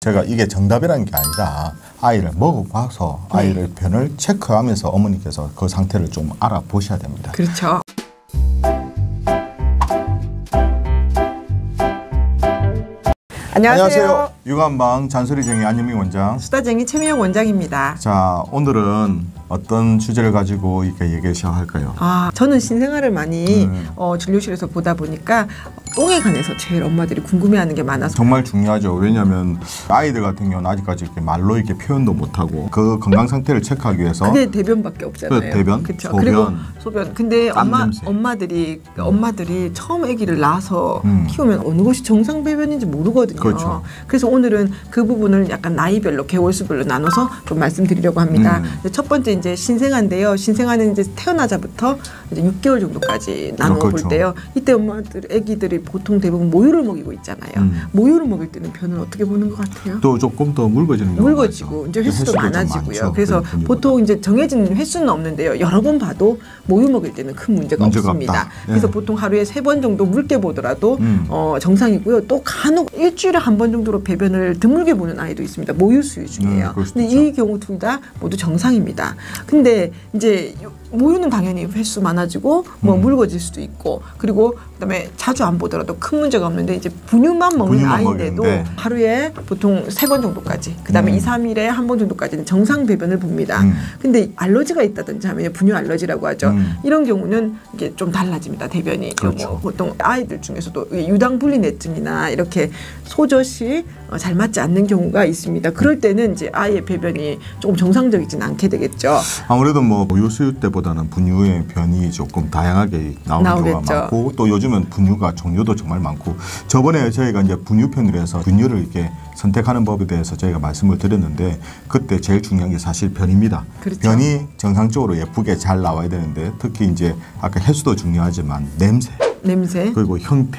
제가 이게 정답이라는 게 아니라 아이를 먹어봐서 아이를 변을 체크하면서 어머니께서 그 상태를 좀 알아보셔야 됩니다. 그렇죠. 안녕하세요. 육아한방 잔소리쟁이 안현민 원장, 수다쟁이 최미영 원장입니다. 자, 오늘은 어떤 주제를 가지고 이렇게 얘기를 시작할까요? 저는 신생아를 많이 진료실에서 보다 보니까 똥에 관해서 제일 엄마들이 궁금해하는 게 많아서 정말 중요하죠. 왜냐하면 아이들 같은 경우는 아직까지 이렇게 말로 이렇게 표현도 못하고 그 건강 상태를 체크하기 위해서 그게 대변밖에 없잖아요. 대변, 그쵸? 소변, 그리고 소변. 근데 냄새. 엄마들이 처음 아기를 낳아서 키우면 어느 것이 정상 배변인지 모르거든요. 그렇죠. 그래서 오늘은 그 부분을 약간 나이별로 개월수별로 나눠서 좀 말씀드리려고 합니다. 첫 번째 이제 신생아인데요. 신생아는 이제 태어나자부터 이제 6개월 정도까지 나눠 볼 그렇죠. 때요. 이때 아기들이 보통 대부분 모유를 먹이고 있잖아요. 모유를 먹일 때는 변을 어떻게 보는 것 같아요? 또 조금 더 묽어지는 경우가 묽어지고 이제 횟수도 많아지고요. 그래서 근육보다. 보통 이제 정해진 횟수는 없는데요. 여러 번 봐도 모유 먹일 때는 큰 문제가 없습니다. 없다. 그래서 보통 하루에 3번 정도 묽게 보더라도 정상이고요. 또 간혹 일주일에 한 번 정도로 배변을 드물게 보는 아이도 있습니다. 모유 수유 중에요. 근데 이 경우 둘 다 모두 정상입니다. 근데 이제 모유는 당연히 횟수 많아지고 뭐 묽어질 수도 있고, 그리고 그다음에 자주 안 보더라도 큰 문제가 없는데 이제 분유만 먹는 아이인데도 하루에 보통 3번 정도까지, 그다음에 2, 3일에 한 번 정도까지는 정상 배변을 봅니다. 근데 알러지가 있다든지 하면 분유 알러지라고 하죠. 이런 경우는 이게 좀 달라집니다. 대변이. 그렇죠. 보통 아이들 중에서도 유당분리내증이나 이렇게 소젖이 잘 맞지 않는 경우가 있습니다. 그럴 때는 이제 아이의 배변이 조금 정상적이진 않게 되겠죠. 아무래도 뭐 모유 수유 때보다는 분유의 변이 조금 다양하게 나오는 경우가 많고, 또 요즘은 분유가 종류도 정말 많고, 저번에 저희가 이제 분유 편으로 해서 분유를 이렇게 선택하는 법에 대해서 저희가 말씀을 드렸는데, 그때 제일 중요한 게 사실 변입니다. 그렇죠. 변이 정상적으로 예쁘게 잘 나와야 되는데, 특히 이제 아까 횟수도 중요하지만 냄새 그리고 형태.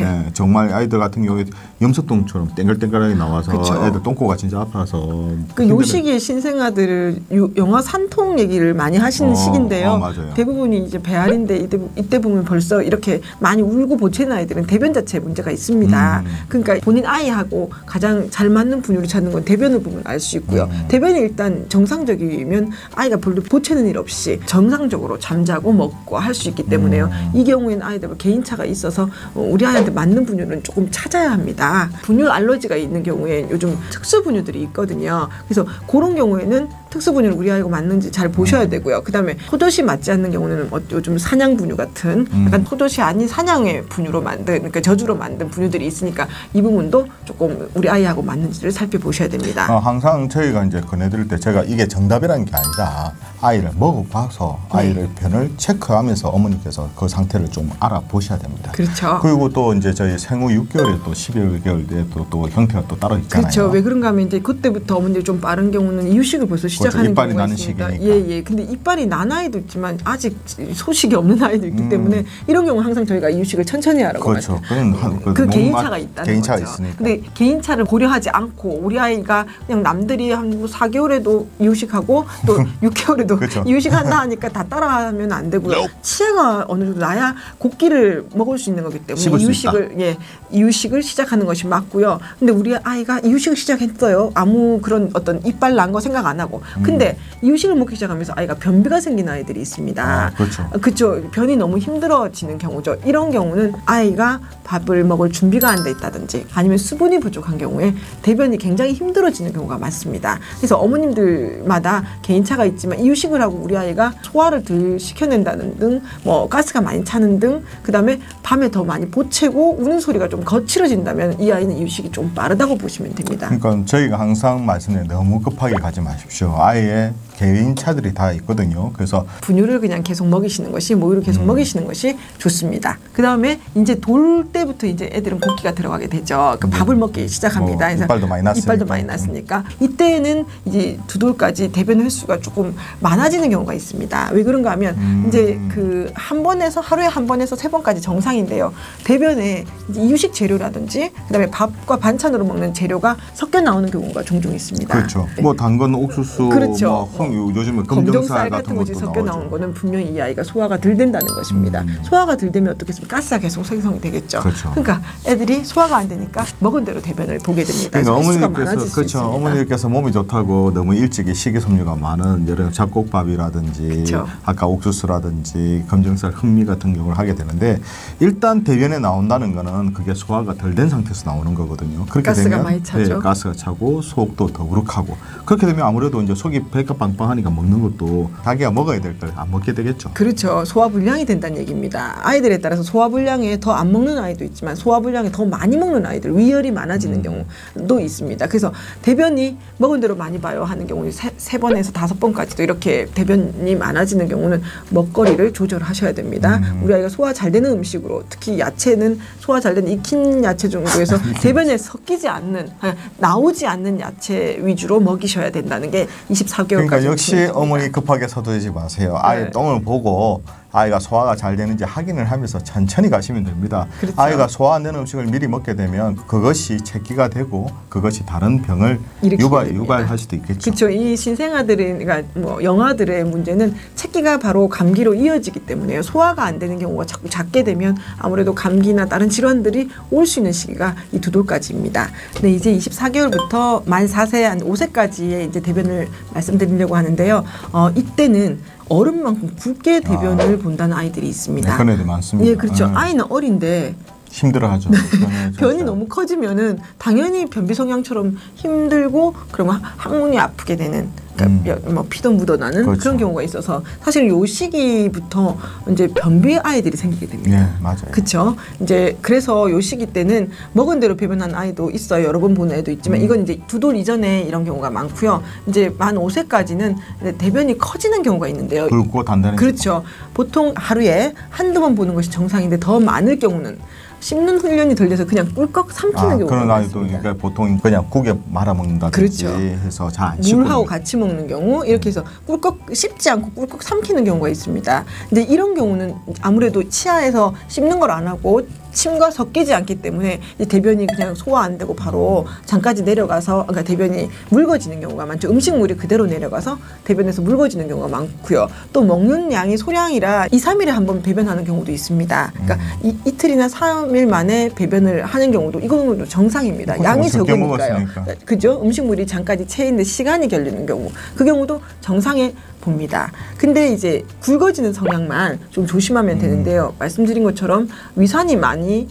네, 정말 아이들 같은 경우에 염소똥처럼 땡글땡글하게 나와서 그쵸. 애들 똥꼬가 진짜 아파서 그 요 시기에 신생아들을 영아 산통 얘기를 많이 하시는 시기인데요. 맞아요. 대부분이 이제 배앓인데 이때 보면 벌써 이렇게 많이 울고 보채는 아이들은 대변 자체에 문제가 있습니다. 그러니까 본인 아이하고 가장 잘 맞는 분유를 찾는 건 대변을 보면 알 수 있고요. 대변이 일단 정상적이면 아이가 별로 보채는 일 없이 정상적으로 잠자고 먹고 할 수 있기 때문에요. 이 경우에는 아이들 개인차가 있어서 우리 아이한테 맞는 분유는 조금 찾아야 합니다. 분유 알러지가 있는 경우에 요즘 특수 분유들이 있거든요. 그래서 그런 경우에는 특수 분유를 우리 아이가 맞는지 잘 보셔야 되고요. 그다음에 포도시 맞지 않는 경우는 요즘 사냥 분유 같은 약간 포도시 아닌 사냥의 분유로 만든, 그러니까 저주로 만든 분유들이 있으니까 이 부분도 조금 우리 아이하고 맞는지를 살펴보셔야 됩니다. 항상 저희가 이제 권해드릴 때 제가 이게 정답이라는 게 아니라 아이를 먹어봐서 아이를 변을 체크하면서 어머니께서 그 상태를 좀 알아보셔야 됩니다. 그렇죠. 그리고 또 이제 저희 생후 6개월에 또 11개월 때 또 형태가 또 따로 있잖아요. 그렇죠. 왜 그런가 하면 이제 그때부터 어머니들이 좀 빠른 경우는 이유식을 벌써 시작하는 이빨이 경우가 나는 있습니다. 시기니까. 근데 이빨이 난 아이도 있지만 아직 소식이 없는 아이도 있기 때문에 이런 경우 항상 저희가 이유식을 천천히 하라고 그렇죠. 하죠. 그 개인차가 있다는 개인차가 거죠. 있으니까. 근데 개인차를 고려하지 않고 우리 아이가 그냥 남들이 한 4개월에도 이유식하고 또 6개월에도 그렇죠. 이유식한다 하니까 다 따라하면 안 되고요. 치아가 어느 정도 나야 곡기를 먹을 수 있는 거기 때문에 이유식을 시작하는 것이 맞고요. 근데 우리 아이가 이유식을 시작했어요. 아무 그런 어떤 이빨 난 거 생각 안 하고. 근데 이유식을 먹기 시작하면서 아이가 변비가 생긴 아이들이 있습니다. 그렇죠. 변이 너무 힘들어지는 경우죠. 이런 경우는 아이가 밥을 먹을 준비가 안 돼 있다든지 아니면 수분이 부족한 경우에 대변이 굉장히 힘들어지는 경우가 많습니다. 그래서 어머님들마다 개인차가 있지만 이유식을 하고 우리 아이가 소화를 덜 시켜낸다는 등, 뭐 가스가 많이 차는 등, 그다음에 밤에 더 많이 보채고 우는 소리가 좀 거칠어진다면 이 아이는 이유식이 좀 빠르다고 보시면 됩니다. 그러니까 저희가 항상 말씀드려요. 너무 급하게 가지 마십시오. 아이의 개인차들이 다 있거든요. 그래서 분유를 그냥 계속 먹이시는 것이, 모유를 계속 먹이시는 것이 좋습니다. 그 다음에 이제 돌 때부터 이제 애들은 곡기가 들어가게 되죠. 그 밥을 먹기 시작합니다. 그래서 이빨도 많이 났으니까 이때는 이제 2돌까지 대변 횟수가 조금 많아지는 경우가 있습니다. 왜 그런가 하면 이제 그 하루에 한 번에서 3번까지 정상인데요. 대변에 이제 이유식 재료라든지 그다음에 밥과 반찬으로 먹는 재료가 섞여 나오는 경우가 종종 있습니다. 그렇죠. 뭐 당근, 옥수수, 그렇죠. 요즘에 검정쌀 같은 것이 섞여 나온 거는 분명히 이 아이가 소화가 덜 된다는 것입니다. 소화가 덜 되면 어떻겠습니까? 가스가 계속 생성이 되겠죠. 그렇죠. 그러니까 애들이 소화가 안 되니까 먹은 대로 대변을 보게 됩니다. 그러니까 어머니께서 몸이 좋다고 너무 일찍이 식이섬유가 많은 여러 잡곡밥이라든지 그렇죠. 아까 옥수수라든지 검정쌀 흑미 같은 경우를 하게 되는데 일단 대변에 나온다는 거는 그게 소화가 덜 된 상태에서 나오는 거거든요. 그렇게 가스가 되면 많이 차죠. 네, 가스가 차고 속도 더부룩하고 그렇게 되면 아무래도 이제 속이 배가 빵빵하니까 먹는 것도 자기가 먹어야 될 걸 안 먹게 되겠죠. 그렇죠. 소화불량이 된다는 얘기입니다. 아이들에 따라서 소화불량에 더 안 먹는 아이도 있지만 소화불량에 더 많이 먹는 아이들, 위열이 많아지는 경우도 있습니다. 그래서 대변이 먹은 대로 많이 봐요 하는 경우는 3번에서 5번까지도 이렇게 대변이 많아지는 경우는 먹거리를 조절하셔야 됩니다. 우리 아이가 소화 잘 되는 음식으로 특히 야채는 소화 잘 되는 익힌 야채 정도에서 대변에 섞이지 않는 나오지 않는 야채 위주로 먹이셔야 된다는 게 24개월까지. 그러니까 역시 어머니 급하게 서두르지 마세요. 아이 똥을 보고 아이가 소화가 잘 되는지 확인을 하면서 천천히 가시면 됩니다. 그렇죠. 아이가 소화 안 되는 음식을 미리 먹게 되면 그것이 체기가 되고 그것이 다른 병을 유발할 수도 있겠죠. 그렇죠. 이 신생아들은 그러니까 뭐 영아들의 문제는 체기가 바로 감기로 이어지기 때문에요. 소화가 안 되는 경우가 자꾸 잦게 되면 아무래도 감기나 다른 질환들이 올 수 있는 시기가 이 2돌까지입니다. 근데 이제 24개월부터 만 4세 한 5세까지의 이제 대변을 말씀드리려고 하는데요. 이때는 어른만큼 굵게 대변을 본다는 아이들이 있습니다. 그런 애들 많습니다. 예, 그렇죠. 아이는 어린데 힘들어하죠. 변이 너무 커지면은 당연히 변비 성향처럼 힘들고 그러면 항문이 아프게 되는 그러니까 뭐 피도 묻어나는 그렇죠. 그런 경우가 있어서 사실 요 시기부터 이제 변비 아이들이 생기게 됩니다. 네, 맞아요. 그렇죠. 이제 그래서 요 시기 때는 먹은 대로 배변한 아이도 있어요. 여러 번 보는 애도 있지만 이건 이제 2돌 이전에 이런 경우가 많고요. 이제 만 5세까지는 대변이 커지는 경우가 있는데요. 굵고 단단해지고. 그렇죠. 보통 하루에 한두 번 보는 것이 정상인데 더 많을 경우는 씹는 훈련이 덜 돼서 그냥 꿀꺽 삼키는 경우가 그런 아이도 있습니다. 그러니까 보통 그냥 국에 말아 먹는다든지 그렇죠. 해서 잘 안 씹고 물하고 같이 먹는 경우 이렇게 해서 꿀꺽 씹지 않고 꿀꺽 삼키는 경우가 있습니다. 근데 이런 경우는 아무래도 치아에서 씹는 걸 안 하고 침과 섞이지 않기 때문에 이제 대변이 그냥 소화 안 되고 바로 장까지 내려가서 그러니까 대변이 물거지는 경우가 많죠. 음식물이 그대로 내려가서 대변에서 물거지는 경우가 많고요. 또 먹는 양이 소량이라 2, 3일에 한 번 배변하는 경우도 있습니다. 그러니까 이틀이나 3일 만에 배변을 하는 경우도 이거는 정상입니다. 양이 적으니까요. 그죠? 음식물이 장까지 채 있는 시간이 걸리는 경우 그 경우도 정상에 봅니다. 근데 이제 굵어지는 성향만 좀 조심하면 되는데요. 말씀드린 것처럼 위산이 많이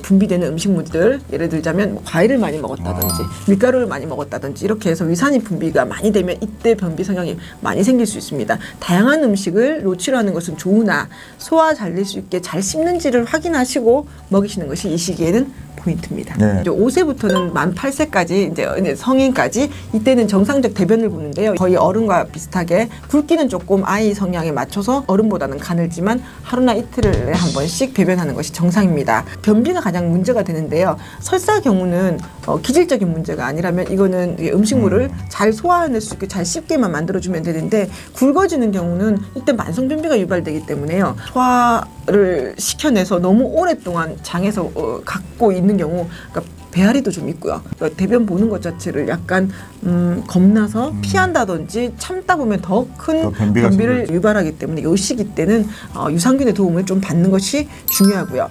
분비되는 음식물들 예를 들자면 뭐 과일을 많이 먹었다든지 밀가루를 많이 먹었다든지 이렇게 해서 위산이 분비가 많이 되면 이때 변비 성향이 많이 생길 수 있습니다. 다양한 음식을 노출하는 것은 좋으나 소화 잘 될 수 있게 잘 씹는지를 확인하시고 먹이시는 것이 이 시기에는 포인트입니다. 네. 이제 5세부터는 만 8세까지 이제 성인까지 이때는 정상적 대변을 보는데요. 거의 어른과 비슷하게 굵기는 조금 아이 성향에 맞춰서 어른보다는 가늘지만 하루나 이틀에 한 번씩 배변하는 것이 정상입니다. 변비가 가장 문제가 되는데요. 설사 경우는 기질적인 문제가 아니라면 이거는 음식물을 잘 소화해낼 수 있게 잘 씹게만 만들어주면 되는데 굵어지는 경우는 이때 만성변비가 유발되기 때문에요. 소화를 시켜내서 너무 오랫동안 장에서 갖고 있는 경우 그러니까 배앓이도 좀 있고요. 그러니까 대변 보는 것 자체를 약간 겁나서 피한다든지 참다 보면 더 큰 변비를 유발하기 때문에 이 시기 때는 유산균의 도움을 좀 받는 것이 중요하고요.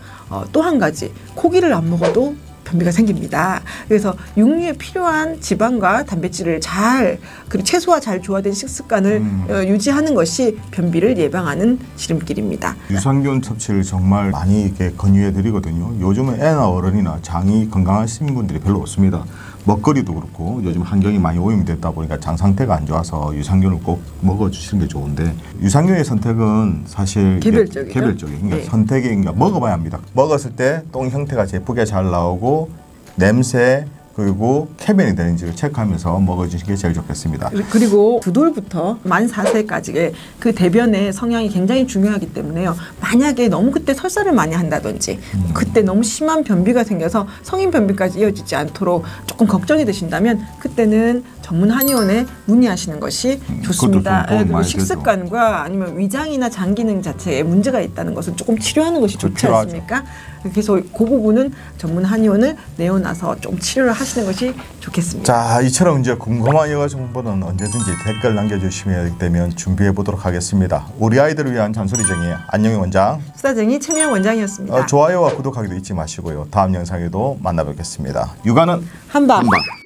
또 한 가지 고기를 안 먹어도 변비가 생깁니다. 그래서 육류에 필요한 지방과 단백질을 그리고 채소와 잘 조화된 식습관을 유지하는 것이 변비를 예방하는 지름길입니다. 유산균 섭취를 정말 많이 이렇게 권유해 드리거든요. 요즘은 애나 어른이나 장이 건강하신 분들이 별로 없습니다. 먹거리도 그렇고 요즘 환경이 많이 오염됐다 보니까 장 상태가 안 좋아서 유산균을 꼭 먹어주시는 게 좋은데 유산균의 선택은 사실 개별적이죠. 그러니까 네. 선택이 그러니까 먹어봐야 합니다. 먹었을 때 똥 형태가 예쁘게 잘 나오고 냄새 그리고 쾌변이 되는지를 체크하면서 먹어주시는 게 제일 좋겠습니다. 그리고 2돌부터 만 4세까지의 그 대변의 성향이 굉장히 중요하기 때문에요. 만약에 너무 그때 설사를 많이 한다든지 그때 너무 심한 변비가 생겨서 성인 변비까지 이어지지 않도록 조금 걱정이 되신다면 그때는 전문 한의원에 문의하시는 것이 좋습니다. 그것도 좀 도움 많이 식습관과 아니면 위장이나 장 기능 자체에 문제가 있다는 것은 조금 치료하는 것이 좋지 필요하죠. 않습니까? 그래서 그 부분은 전문 한의원을 내어놔서 좀 치료를 하시는 것이 좋겠습니다. 자, 이처럼 이제 궁금한 여가 정보는 언제든지 댓글 남겨주시면 되면 준비해 보도록 하겠습니다. 우리 아이들을 위한 잔소리쟁이 안녕의 원장, 수다쟁이 최미영 원장이었습니다. 좋아요와 구독하기도 잊지 마시고요. 다음 영상에도 만나뵙겠습니다. 육아는 한방. 한방.